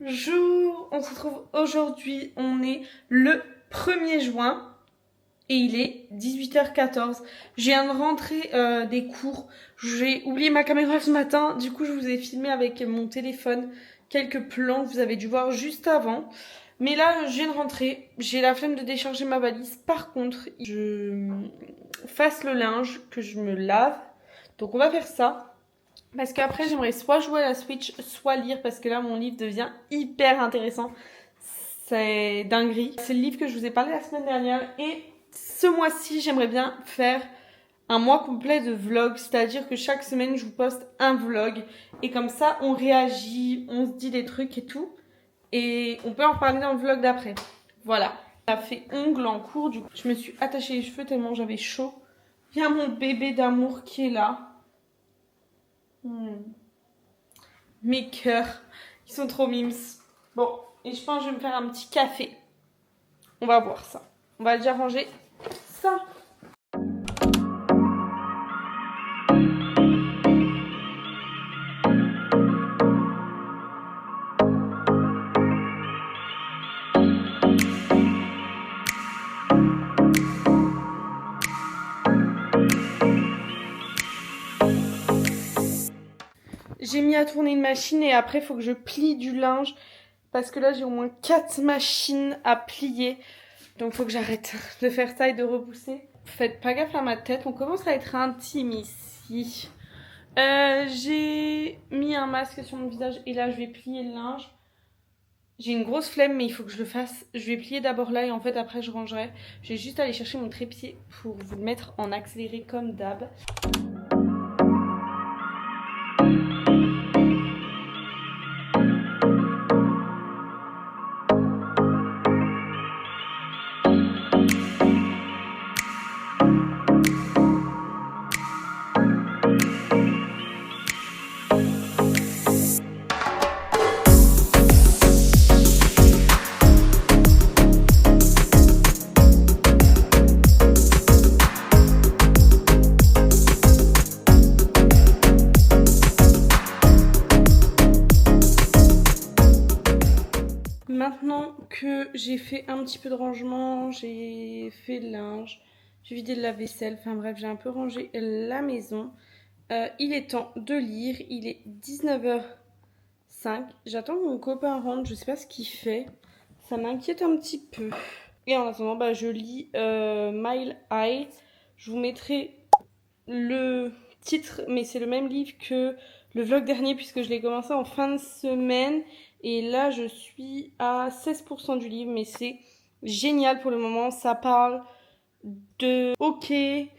Bonjour, on se retrouve aujourd'hui, on est le 1er juin et il est 18h14. Je viens de rentrer des cours, j'ai oublié ma caméra ce matin, du coup je vous ai filmé avec mon téléphone quelques plans que vous avez dû voir juste avant. Mais là je viens de rentrer, j'ai la flemme de décharger ma valise, par contre je fasse le linge, que je me lave, donc on va faire ça. Parce qu'après, j'aimerais soit jouer à la Switch, soit lire, parce que là, mon livre devient hyper intéressant. C'est dinguerie. C'est le livre que je vous ai parlé la semaine dernière. Et ce mois-ci, j'aimerais bien faire un mois complet de vlog. C'est-à-dire que chaque semaine, je vous poste un vlog. Et comme ça, on réagit, on se dit des trucs et tout. Et on peut en reparler dans le vlog d'après. Voilà. On a fait ongles en cours. Du coup, je me suis attachée les cheveux tellement j'avais chaud. Il y a mon bébé d'amour qui est là. Mes cœurs, ils sont trop mimes. Bon, et je pense que je vais me faire un petit café. On va voir ça. On va déjà ranger ça. J'ai mis à tourner une machine et après il faut que je plie du linge parce que là j'ai au moins 4 machines à plier. Donc il faut que j'arrête de faire ça et de repousser. Faites pas gaffe à ma tête, on commence à être intime ici. J'ai mis un masque sur mon visage et là je vais plier le linge. J'ai une grosse flemme mais il faut que je le fasse. Je vais plier d'abord là et en fait après je rangerai. Je vais juste aller chercher mon trépied pour vous le mettre en accéléré comme d'hab. Maintenant que j'ai fait un petit peu de rangement, j'ai fait le linge, j'ai vidé le lave-vaisselle, enfin bref, j'ai un peu rangé la maison. Il est temps de lire, il est 19h05. J'attends que mon copain rentre, je sais pas ce qu'il fait, ça m'inquiète un petit peu. Et en attendant, je lis Mile High. Je vous mettrai le titre, mais c'est le même livre que le vlog dernier puisque je l'ai commencé en fin de semaine. Et là, je suis à 16% du livre, mais c'est génial pour le moment. Ça parle de hockey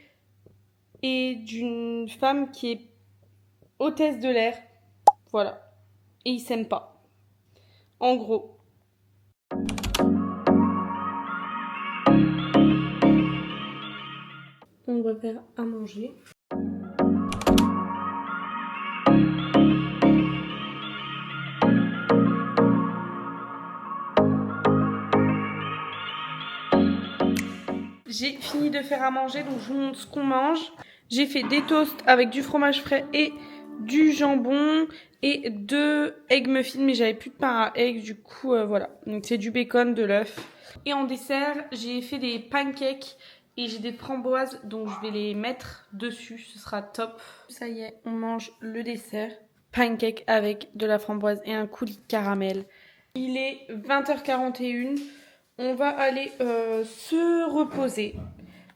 et d'une femme qui est hôtesse de l'air. Voilà. Et ils s'aiment pas. En gros. On va faire à manger. J'ai fini de faire à manger, donc je vous montre ce qu'on mange. J'ai fait des toasts avec du fromage frais et du jambon et 2 egg muffins, mais j'avais plus de pain à egg, du coup voilà. Donc c'est du bacon, de l'œuf. Et en dessert, j'ai fait des pancakes et j'ai des framboises, donc je vais les mettre dessus, ce sera top. Ça y est, on mange le dessert. Pancake avec de la framboise et un coulis de caramel. Il est 20h41. On va aller se reposer.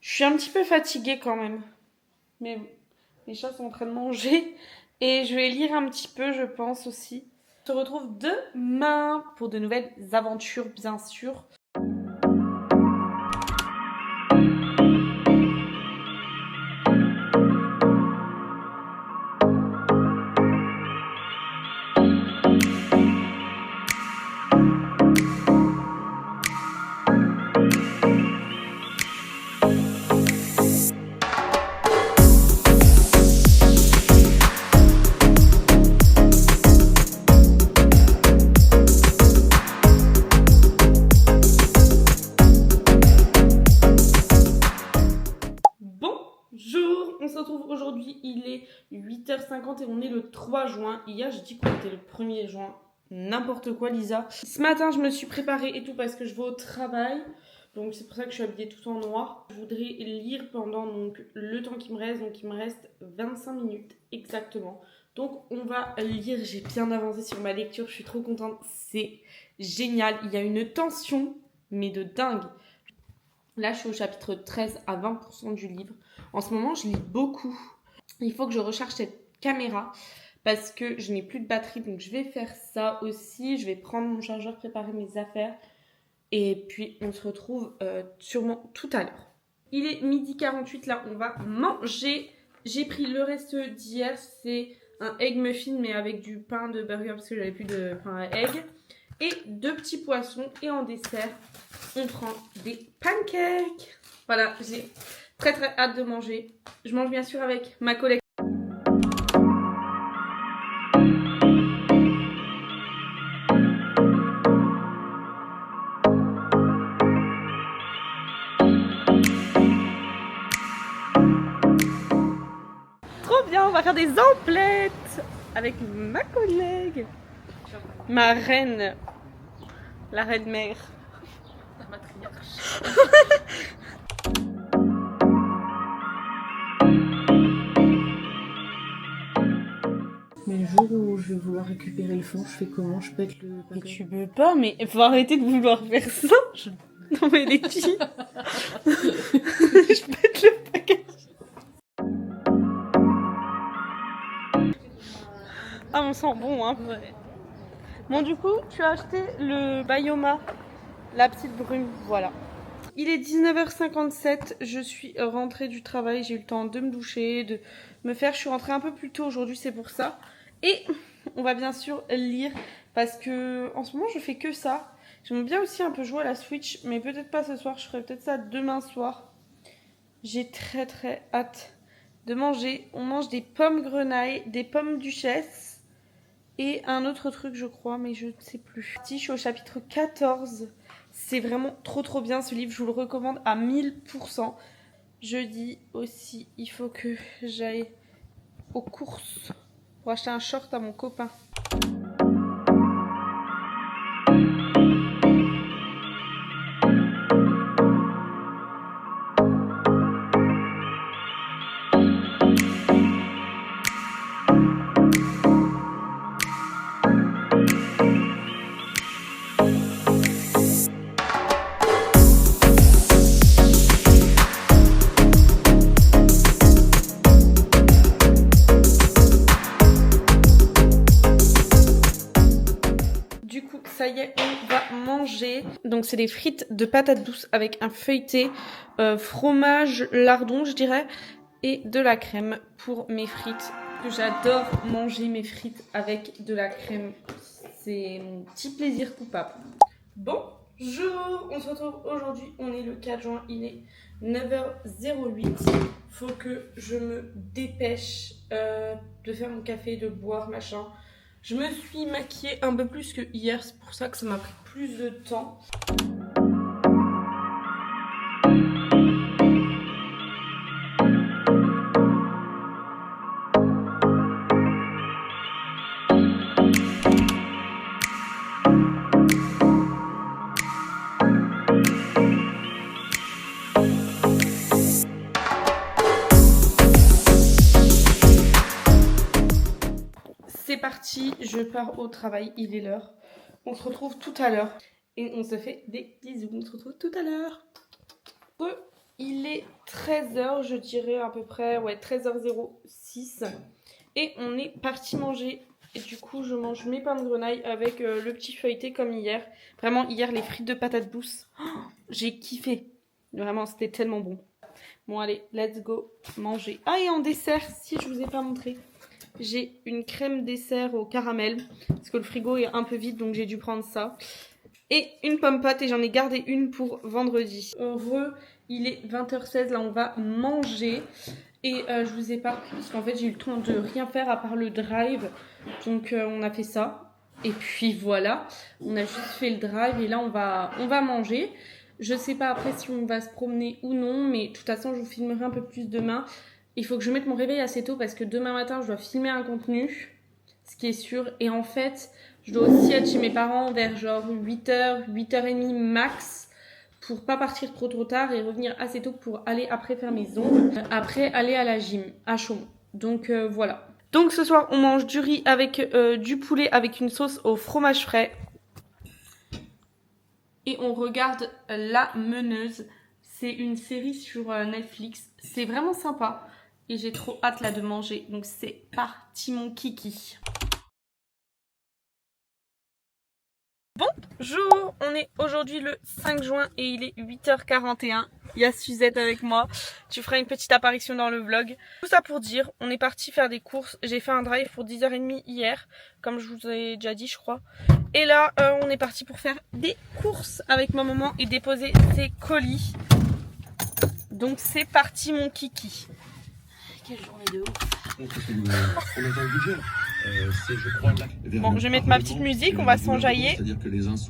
Je suis un petit peu fatiguée quand même. Mais les chats sont en train de manger. Et je vais lire un petit peu, je pense aussi. On se retrouve demain pour de nouvelles aventures, bien sûr. On se retrouve aujourd'hui, il est 8h50 et on est le 3 juin. Hier, j'ai dit qu'on était le 1er juin. n'importe quoi, Lisa. Ce matin, je me suis préparée et tout parce que je vais au travail. Donc c'est pour ça que je suis habillée tout en noir. Je voudrais lire pendant donc, le temps qui me reste. Donc il me reste 25 minutes exactement. Donc on va lire. J'ai bien avancé sur ma lecture. Je suis trop contente. C'est génial. Il y a une tension, mais de dingue. Là, je suis au chapitre 13 à 20% du livre. En ce moment, je lis beaucoup. Il faut que je recharge cette caméra parce que je n'ai plus de batterie. Donc, je vais faire ça aussi. Je vais prendre mon chargeur, préparer mes affaires. Et puis, on se retrouve sûrement tout à l'heure. Il est 12h48. Là, on va manger. J'ai pris le reste d'hier. C'est un egg muffin, mais avec du pain de burger parce que j'avais plus de pain à egg. Et 2 petits poissons. Et en dessert, on prend des pancakes. Voilà, j'ai très très hâte de manger. Je mange bien sûr avec ma collègue. Trop bien, on va faire des emplettes avec ma collègue. Ma reine. La reine mère. La matriarche. Mais le jour où je vais vouloir récupérer le fond, je fais comment? Je pète le Mais packaging. tu peux pas, mais faut arrêter de vouloir faire ça. Non mais les filles. Je pète le paquet. Ah on sent bon hein. Ouais. Bon du coup tu as acheté le Bayoma, la petite brume, voilà. Il est 19h57, je suis rentrée du travail, j'ai eu le temps de me doucher, de me faire, je suis rentrée un peu plus tôt aujourd'hui, c'est pour ça. Et on va bien sûr lire parce que en ce moment je fais que ça. J'aime bien aussi un peu jouer à la Switch, mais peut-être pas ce soir, je ferai peut-être ça demain soir. J'ai très très hâte de manger. On mange des pommes grenaille, des pommes duchesse et un autre truc je crois, mais je ne sais plus. Je suis au chapitre 14. C'est vraiment trop trop bien ce livre, je vous le recommande à 1000%. Jeudi aussi, il faut que j'aille aux courses pour acheter un short à mon copain. Ça y est, on va manger. Donc c'est des frites de patates douces avec un feuilleté, fromage, lardon je dirais, et de la crème pour mes frites. J'adore manger mes frites avec de la crème. C'est mon petit plaisir coupable. Bonjour, on se retrouve aujourd'hui, on est le 4 juin, il est 9h08. Faut que je me dépêche de faire mon café, de boire, machin. Je me suis maquillée un peu plus que hier, c'est pour ça que ça m'a pris plus de temps. C'est parti, je pars au travail, il est l'heure. On se retrouve tout à l'heure et on se fait des bisous. On se retrouve tout à l'heure. Il est 13h, je dirais à peu près, ouais, 13h06. Et on est parti manger. Et du coup, je mange mes pains de grenaille avec le petit feuilleté comme hier. Vraiment, hier, les frites de patates douces. Oh, j'ai kiffé. Vraiment, c'était tellement bon. Bon, allez, let's go manger. Ah, et en dessert, si je vous ai pas montré. J'ai une crème dessert au caramel parce que le frigo est un peu vide donc j'ai dû prendre ça. Et une pomme pote et j'en ai gardé une pour vendredi. Heureux, il est 20h16, là on va manger. Et je vous ai pas pris parce qu'en fait j'ai eu le temps de rien faire à part le drive. Donc on a fait ça. Et puis voilà, on a juste fait le drive et là on va manger. Je sais pas après si on va se promener ou non, mais de toute façon je vous filmerai un peu plus demain. Il faut que je mette mon réveil assez tôt parce que demain matin, je dois filmer un contenu. ce qui est sûr. Et en fait, je dois aussi être chez mes parents vers genre 8h, 8h30 max pour pas partir trop tard et revenir assez tôt pour aller après faire mes ongles. Après, aller à la gym, à Chaumont. Donc voilà. Donc ce soir, on mange du riz avec du poulet avec une sauce au fromage frais. Et on regarde La Meneuse. C'est une série sur Netflix. C'est vraiment sympa. Et j'ai trop hâte là de manger. Donc c'est parti mon kiki. Bonjour, on est aujourd'hui le 5 juin et il est 8h41. Il y a Suzette avec moi. Tu feras une petite apparition dans le vlog. Tout ça pour dire, on est parti faire des courses. J'ai fait un drive pour 10h30 hier, comme je vous ai déjà dit je crois. Et là, on est parti pour faire des courses avec ma maman et déposer ses colis. Donc c'est parti mon kiki. Quelle journée de ouf. Bon, je vais mettre ma petite musique, on va s'enjailler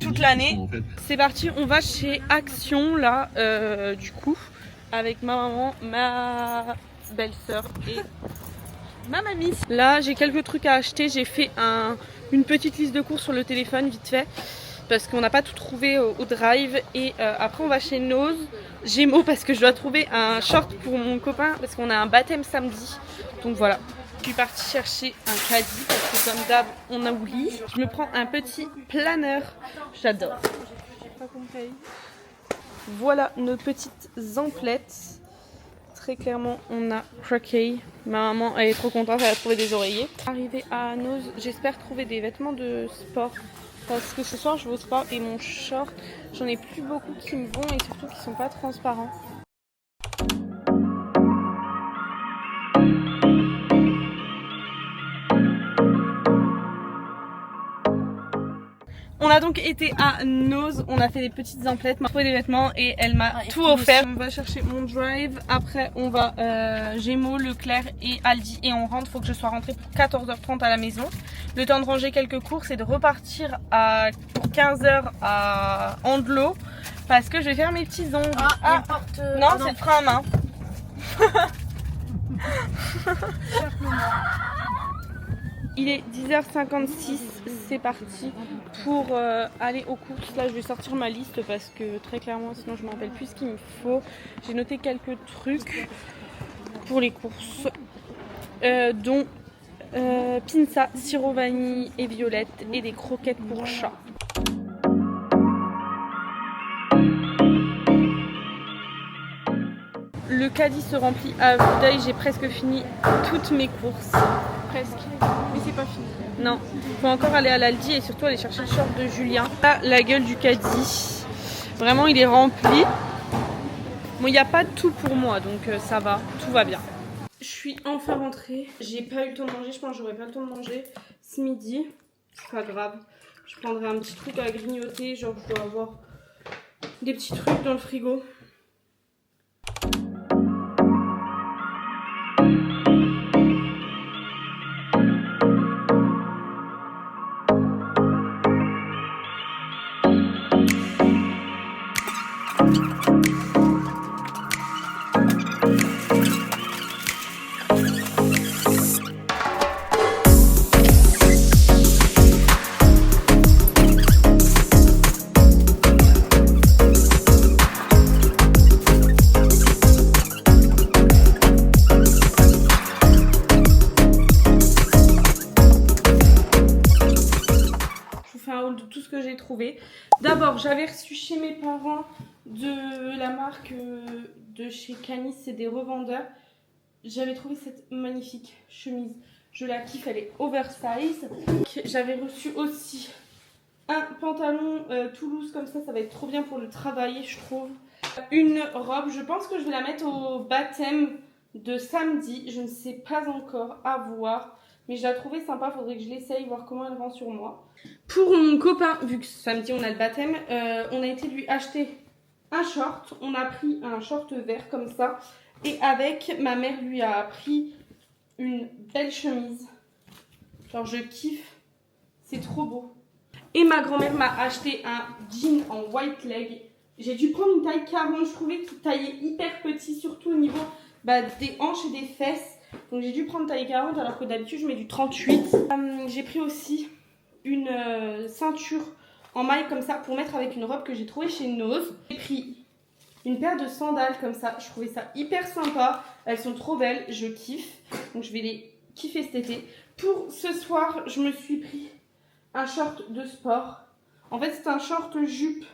toute l'année. C'est parti, on va chez Action là, du coup, avec ma maman, ma belle-sœur et ma mamie. Là, j'ai quelques trucs à acheter, j'ai fait une petite liste de courses sur le téléphone vite fait. Parce qu'on n'a pas tout trouvé au drive. Et après on va chez Nose, Gémeaux, parce que je dois trouver un short pour mon copain. Parce qu'on a un baptême samedi. Donc voilà. Je suis partie chercher un caddie parce que comme d'hab on a oublié. Je me prends un petit planeur. J'adore. Voilà nos petites emplettes. Très clairement on a craqué. Ma maman elle est trop contente, elle a trouvé des oreillers. Arrivé à Nose, j'espère trouver des vêtements de sport. Parce que ce soir je bosse pas et mon short, j'en ai plus beaucoup qui me vont et surtout qui sont pas transparents. On a donc été à Nose, on a fait des petites emplettes, m'a trouvé des vêtements et elle m'a tout offert. On va chercher mon drive, après on va Gémeaux, Leclerc et Aldi et on rentre, faut que je sois rentrée pour 14h30 à la maison. Le temps de ranger quelques courses et de repartir pour 15h à Andelot parce que je vais faire mes petits ongles. Non, c'est le frein à main. Il est 10h56, c'est parti pour aller aux courses. Là je vais sortir ma liste parce que très clairement sinon je ne me rappelle plus ce qu'il me faut. J'ai noté quelques trucs pour les courses dont pinza, sirop vanille et violette et des croquettes pour chat. Le caddie se remplit à vue d'œil, j'ai presque fini toutes mes courses. Presque. Mais c'est pas fini. Non, faut encore aller à l'Aldi et surtout aller chercher le short de Julien. Là, la gueule du caddie. Vraiment, il est rempli. Bon, il n'y a pas de tout pour moi, donc ça va, tout va bien. Je suis enfin rentrée. J'ai pas eu le temps de manger, je pense que j'aurais pas le temps de manger ce midi. C'est pas grave. Je prendrai un petit truc à grignoter, genre je dois avoir des petits trucs dans le frigo. Trouvé. D'abord, j'avais reçu chez mes parents de la marque de chez Canis, c'est des revendeurs. J'avais trouvé cette magnifique chemise. Je la kiffe, elle est oversize. J'avais reçu aussi un pantalon Toulouse comme ça va être trop bien pour le travail, je trouve. Une robe, je pense que je vais la mettre au baptême de samedi. Je ne sais pas encore, à voir. Mais je la trouvais sympa, faudrait que je l'essaye, voir comment elle rend sur moi. Pour mon copain, vu que samedi on a le baptême, on a été lui acheter un short. On a pris un short vert comme ça. Et avec, ma mère lui a pris une belle chemise. Genre je kiffe, c'est trop beau. Et ma grand-mère m'a acheté un jean en white leg. J'ai dû prendre une taille 40, je trouvais qu'il taillait hyper petit, surtout au niveau des hanches et des fesses. Donc j'ai dû prendre taille 40 alors que d'habitude je mets du 38. J'ai pris aussi une ceinture en maille comme ça pour mettre avec une robe que j'ai trouvée chez Nose. J'ai pris une paire de sandales comme ça. Je trouvais ça hyper sympa. Elles sont trop belles. Je kiffe. Donc je vais les kiffer cet été. Pour ce soir, je me suis pris un short de sport. En fait, c'est un short jupe.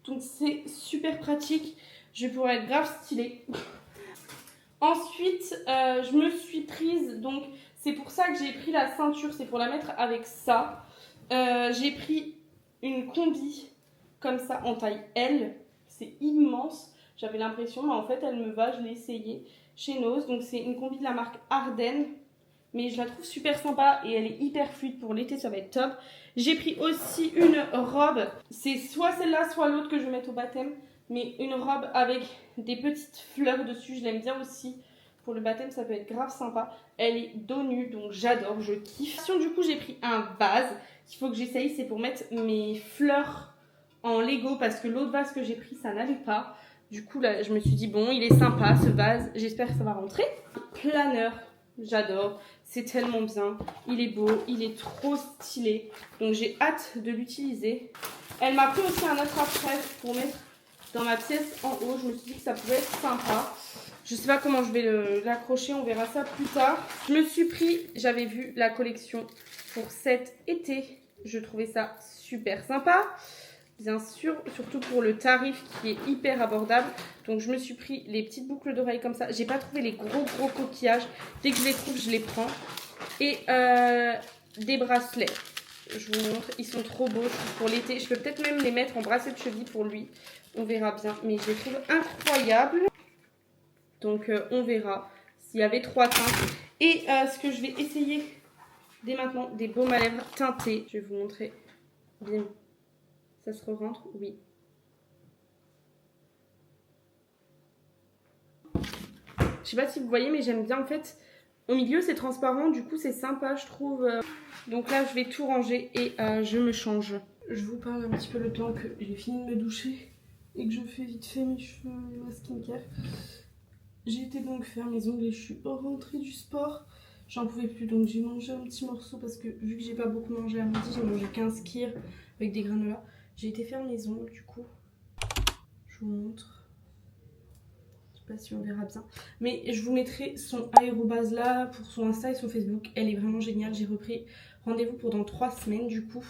Donc c'est super pratique. Je vais pouvoir être grave stylée. Ensuite, je me suis prise, donc c'est pour ça que j'ai pris la ceinture, c'est pour la mettre avec ça. J'ai pris une combi comme ça en taille L, c'est immense, j'avais l'impression, mais en fait elle me va, je l'ai essayé chez Nose. Donc c'est une combi de la marque Ardennes, mais je la trouve super sympa et elle est hyper fluide pour l'été, ça va être top. J'ai pris aussi une robe, c'est soit celle-là, soit l'autre que je vais mettre au baptême. Mais une robe avec des petites fleurs dessus, je l'aime bien aussi. Pour le baptême, ça peut être grave sympa. Elle est dos nu, donc j'adore, je kiffe. Du coup, j'ai pris un vase qu'il faut que j'essaye. C'est pour mettre mes fleurs en Lego parce que l'autre vase que j'ai pris, ça n'allait pas. Du coup, là, je me suis dit, bon, il est sympa ce vase. J'espère que ça va rentrer. Planeur, j'adore. C'est tellement bien. Il est beau, il est trop stylé. Donc, j'ai hâte de l'utiliser. Elle m'a pris aussi un autre après pour mettre dans ma pièce en haut. Je me suis dit que ça pouvait être sympa. Je sais pas comment je vais l'accrocher, on verra ça plus tard. Je me suis pris, j'avais vu la collection pour cet été. Je trouvais ça super sympa. Bien sûr, surtout pour le tarif qui est hyper abordable. Donc je me suis pris les petites boucles d'oreilles comme ça. J'ai pas trouvé les gros coquillages. Dès que je les trouve, je les prends. Et des bracelets. Je vous montre, ils sont trop beaux, je trouve, pour l'été. Je peux peut-être même les mettre en bracelet de cheville pour lui. On verra bien, mais je les trouve incroyables. Donc on verra s'il y avait 3 teintes. Et ce que je vais essayer dès maintenant, des baumes à lèvres teintés. Je vais vous montrer. Bim. Ça se rentre, oui. Je sais pas si vous voyez, mais j'aime bien en fait. Au milieu c'est transparent, du coup c'est sympa je trouve. Donc là je vais tout ranger et je me change. Je vous parle un petit peu le temps que j'ai fini de me doucher et que je fais vite fait mes cheveux et ma skincare. J'ai été donc faire mes ongles et je suis rentrée du sport. J'en pouvais plus, donc j'ai mangé un petit morceau parce que vu que j'ai pas beaucoup mangé à midi, j'ai mangé 15 skirs avec des granolas. J'ai été faire mes ongles du coup. Je vous montre. Je sais pas si on verra bien. Mais je vous mettrai son aérobase là pour son Insta et son Facebook. Elle est vraiment géniale. J'ai repris rendez-vous pour dans 3 semaines du coup.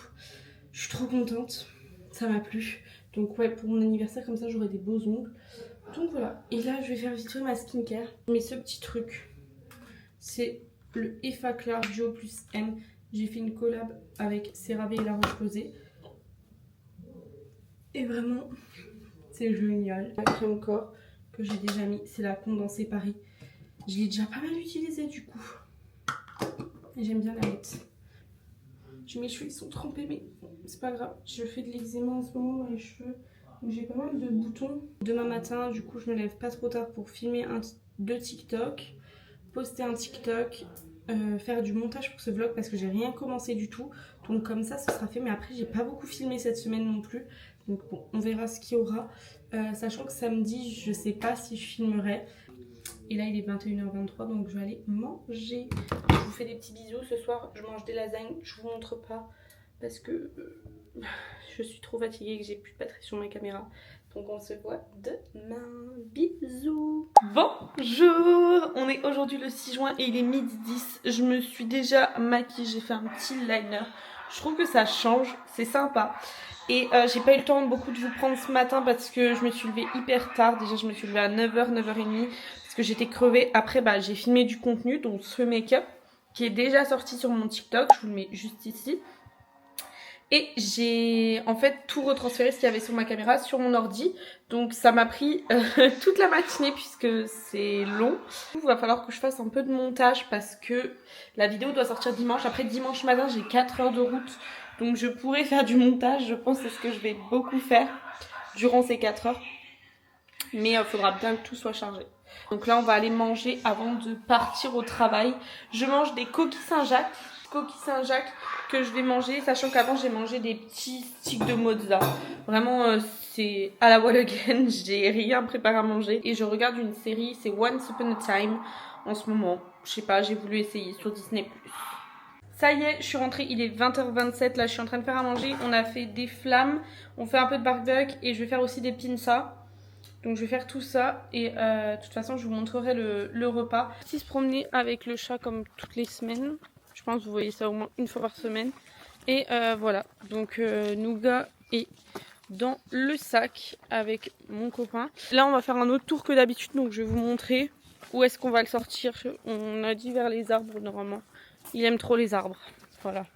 Je suis trop contente. Ça m'a plu. Donc ouais, pour mon anniversaire comme ça j'aurai des beaux ongles. Donc voilà. Et là je vais faire vite fait ma skincare. Mais ce petit truc, c'est le Effaclar Duo Plus M. J'ai fait une collab avec CeraVe et La Roche-Posay. Et vraiment, c'est génial. La crème corps que j'ai déjà mis, c'est la Condensée Paris. Je l'ai déjà pas mal utilisée du coup. Et j'aime bien la mettre. Mes cheveux ils sont trempés, mais c'est pas grave. Je fais de l'eczéma en ce moment dans les cheveux. Donc j'ai pas mal de boutons. Demain matin, du coup, je me lève pas trop tard pour filmer 2 TikTok, poster un TikTok, faire du montage pour ce vlog parce que j'ai rien commencé du tout. Donc comme ça, ce sera fait. Mais après, j'ai pas beaucoup filmé cette semaine non plus. Donc bon, on verra ce qu'il y aura. Sachant que samedi, je sais pas si je filmerai. Et là, il est 21h23, donc je vais aller manger. Je vous fais des petits bisous. Ce soir, je mange des lasagnes. Je vous montre pas parce que je suis trop fatiguée et que j'ai plus de batterie sur ma caméra. Donc on se voit demain. Bisous. Bonjour. On est aujourd'hui le 6 juin et il est midi 10. Je me suis déjà maquillée. J'ai fait un petit liner. Je trouve que ça change. C'est sympa. Et j'ai pas eu le temps beaucoup de vous prendre ce matin parce que je me suis levée hyper tard. Déjà je me suis levée à 9h, 9h30 parce que j'étais crevée. Après j'ai filmé du contenu, donc ce make-up qui est déjà sorti sur mon TikTok. Je vous le mets juste ici. Et j'ai en fait tout retransféré ce qu'il y avait sur ma caméra sur mon ordi. Donc ça m'a pris toute la matinée puisque c'est long. Il va falloir que je fasse un peu de montage parce que la vidéo doit sortir dimanche. Après dimanche matin j'ai 4 heures de route. Donc je pourrais faire du montage, je pense que c'est ce que je vais beaucoup faire durant ces 4 heures. Mais il faudra bien que tout soit chargé. Donc là on va aller manger avant de partir au travail. Je mange des coquilles Saint-Jacques. Coquilles Saint-Jacques que je vais manger, sachant qu'avant j'ai mangé des petits sticks de mozza. Vraiment c'est à la wall again, j'ai rien préparé à manger. Et je regarde une série, c'est Once Upon a Time en ce moment. je sais pas, j'ai voulu essayer sur Disney+. Ça y est, je suis rentrée, il est 20h27, là je suis en train de faire à manger. On a fait des flammes, on fait un peu de barbecue et je vais faire aussi des pinças. Donc je vais faire tout ça et de toute façon je vous montrerai le repas. Si se promener avec le chat comme toutes les semaines, je pense que vous voyez ça au moins une fois par semaine. Et voilà, donc Nougat est dans le sac avec mon copain. Là on va faire un autre tour que d'habitude, donc je vais vous montrer où est-ce qu'on va le sortir. On a dit vers les arbres normalement. Il aime trop les arbres. Voilà.